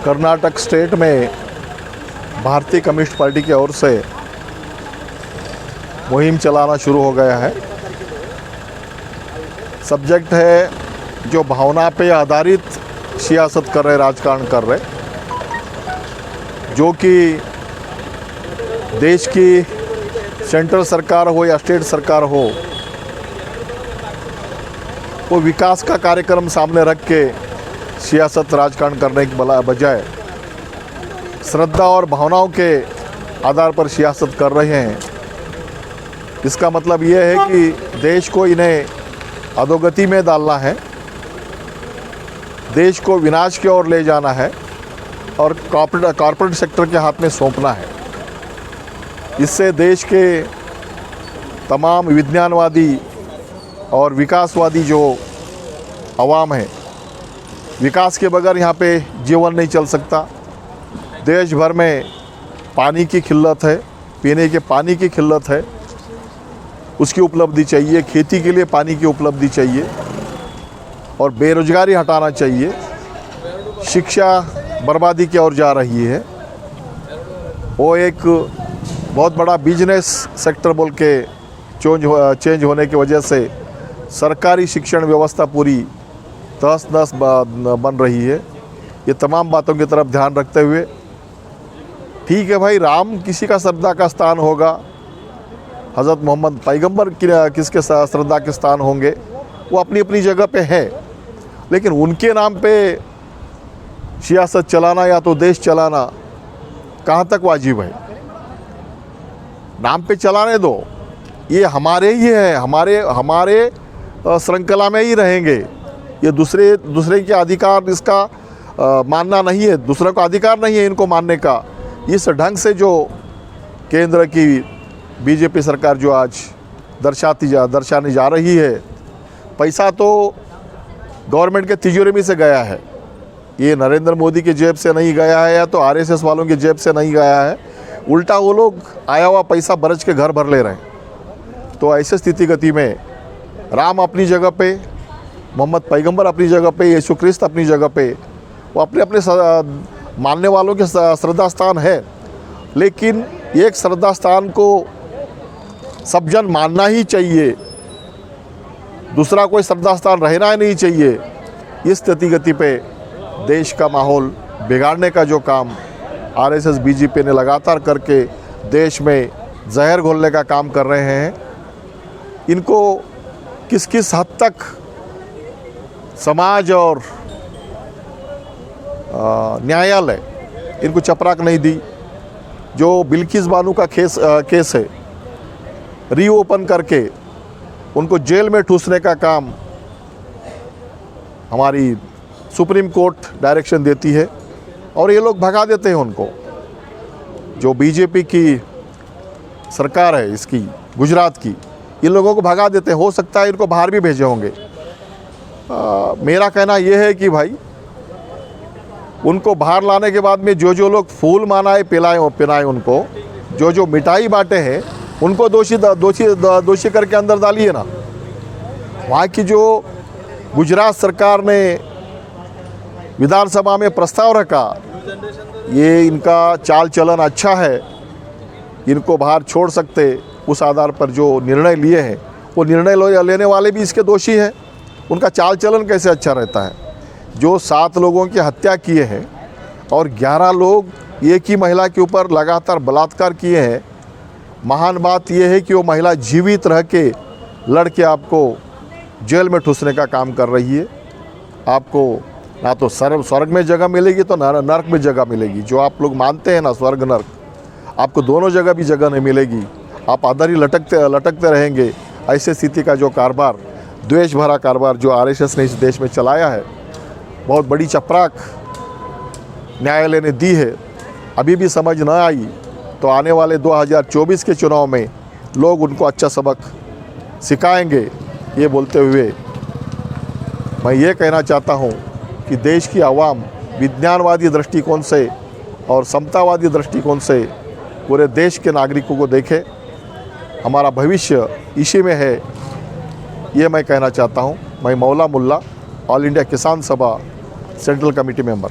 Karnataka state में भारतीय communist party की ओर से मुहिम चलाना शुरू हो गया है। सब्जेक्ट है जो भावना पे आधारित सियासत कर रहे, राजकारण कर रहे, जो कि देश की सेंट्रल सरकार हो या स्टेट सरकार हो, वो विकास का कार्यक्रम सामने रख के सियासत राजकारण करने की बजाय श्रद्धा और भावनाओं के आधार पर सियासत कर रहे हैं। इसका मतलब ये है कि देश को इन्हें अधोगति में डालना है, देश को विनाश की ओर ले जाना है और कॉर्पोरेट सेक्टर के हाथ में सौंपना है। इससे देश के तमाम विज्ञानवादी और विकासवादी जो अवाम है, विकास के बगैर यहाँ पे जीवन नहीं चल सकता। देश भर में पानी की किल्लत है, पीने के पानी की किल्लत है, उसकी उपलब्धि चाहिए, खेती के लिए पानी की उपलब्धि चाहिए और बेरोजगारी हटाना चाहिए। शिक्षा बर्बादी की ओर जा रही है, वो एक बहुत बड़ा बिजनेस सेक्टर बोल के चेंज होने की वजह से सरकारी शिक्षण व्यवस्था पूरी तहस नहस बन रही है। ये तमाम बातों की तरफ ध्यान रखते हुए, ठीक है भाई, राम किसी का श्रद्धा का स्थान होगा, हज़रत मोहम्मद पैगंबर किसके श्रद्धा के स्थान होंगे, वो अपनी अपनी जगह पे है, लेकिन उनके नाम पे सियासत चलाना या तो देश चलाना कहाँ तक वाजिब है? नाम पे चलाने दो, ये हमारे ही है, हमारे श्रृंखला में ही रहेंगे। ये दूसरे के अधिकार इसका मानना नहीं है, दूसरे को अधिकार नहीं है इनको मानने का। इस ढंग से जो केंद्र की बीजेपी सरकार जो आज दर्शाने जा रही है, पैसा तो गवर्नमेंट के तिजोरी में से गया है, ये नरेंद्र मोदी की जेब से नहीं गया है या तो आरएसएस वालों की जेब से नहीं गया है, उल्टा वो लोग आया हुआ पैसा बरच के घर भर ले रहे हैं। तो ऐसे स्थिति गति में राम अपनी जगह पे, मोहम्मद पैगंबर अपनी जगह पे, यीशु क्रिस्त अपनी जगह पे, वो अपने अपने मानने वालों के श्रद्धा स्थान है, लेकिन एक श्रद्धा स्थान को सब जन मानना ही चाहिए, दूसरा कोई श्रद्धा स्थान रहना ही नहीं चाहिए। इस स्थिति गति पे देश का माहौल बिगाड़ने का जो काम आरएसएस बीजेपी ने लगातार करके देश में जहर घोलने का काम कर रहे हैं, इनको किस किस हद तक समाज और न्यायालय इनको चपराक नहीं दी। जो बिल्किस बानो का केस है, रीओपन करके उनको जेल में ठूसने का काम हमारी सुप्रीम कोर्ट डायरेक्शन देती है और ये लोग भगा देते हैं उनको। जो बीजेपी की सरकार है इसकी गुजरात की, इन लोगों को भगा देते हैं, हो सकता है इनको बाहर भी भेजे होंगे। मेरा कहना यह है कि भाई उनको बाहर लाने के बाद में जो लोग फूल मानाए पिलाए उनको, जो मिठाई बांटे हैं, उनको दोषी करके अंदर डालिए ना। वहाँ की जो गुजरात सरकार ने विधानसभा में प्रस्ताव रखा, ये इनका चाल चलन अच्छा है, इनको बाहर छोड़ सकते, उस आधार पर जो निर्णय लिए हैं, वो निर्णय लेने वाले भी इसके दोषी हैं। उनका चाल चलन कैसे अच्छा रहता है? जो 7 लोगों की हत्या किए हैं और 11 लोग एक ही महिला के ऊपर लगातार बलात्कार किए हैं। महान बात यह है कि वो महिला जीवित रह के लड़के आपको जेल में ठूसने का काम कर रही है। आपको ना तो स्वर्ग में जगह मिलेगी तो नर्क में जगह मिलेगी। जो आप लोग मानते हैं ना स्वर्ग नर्क, आपको दोनों जगह भी जगह नहीं मिलेगी। आप अदर ही लटकते रहेंगे। ऐसे स्थिति का जो कारोबार, द्वेष भरा कारोबार जो आरएसएस ने इस देश में चलाया है, बहुत बड़ी चपराक न्यायालय ने दी है। अभी भी समझ न आई तो आने वाले 2024 के चुनाव में लोग उनको अच्छा सबक सिखाएंगे। ये बोलते हुए मैं ये कहना चाहता हूँ कि देश की आवाम विज्ञानवादी दृष्टिकोण से और समतावादी दृष्टिकोण से पूरे देश के नागरिकों को देखे। हमारा भविष्य इसी में है, ये मैं कहना चाहता हूँ। मैं मौला मुल्ला, ऑल इंडिया किसान सभा सेंट्रल कमेटी मेंबर।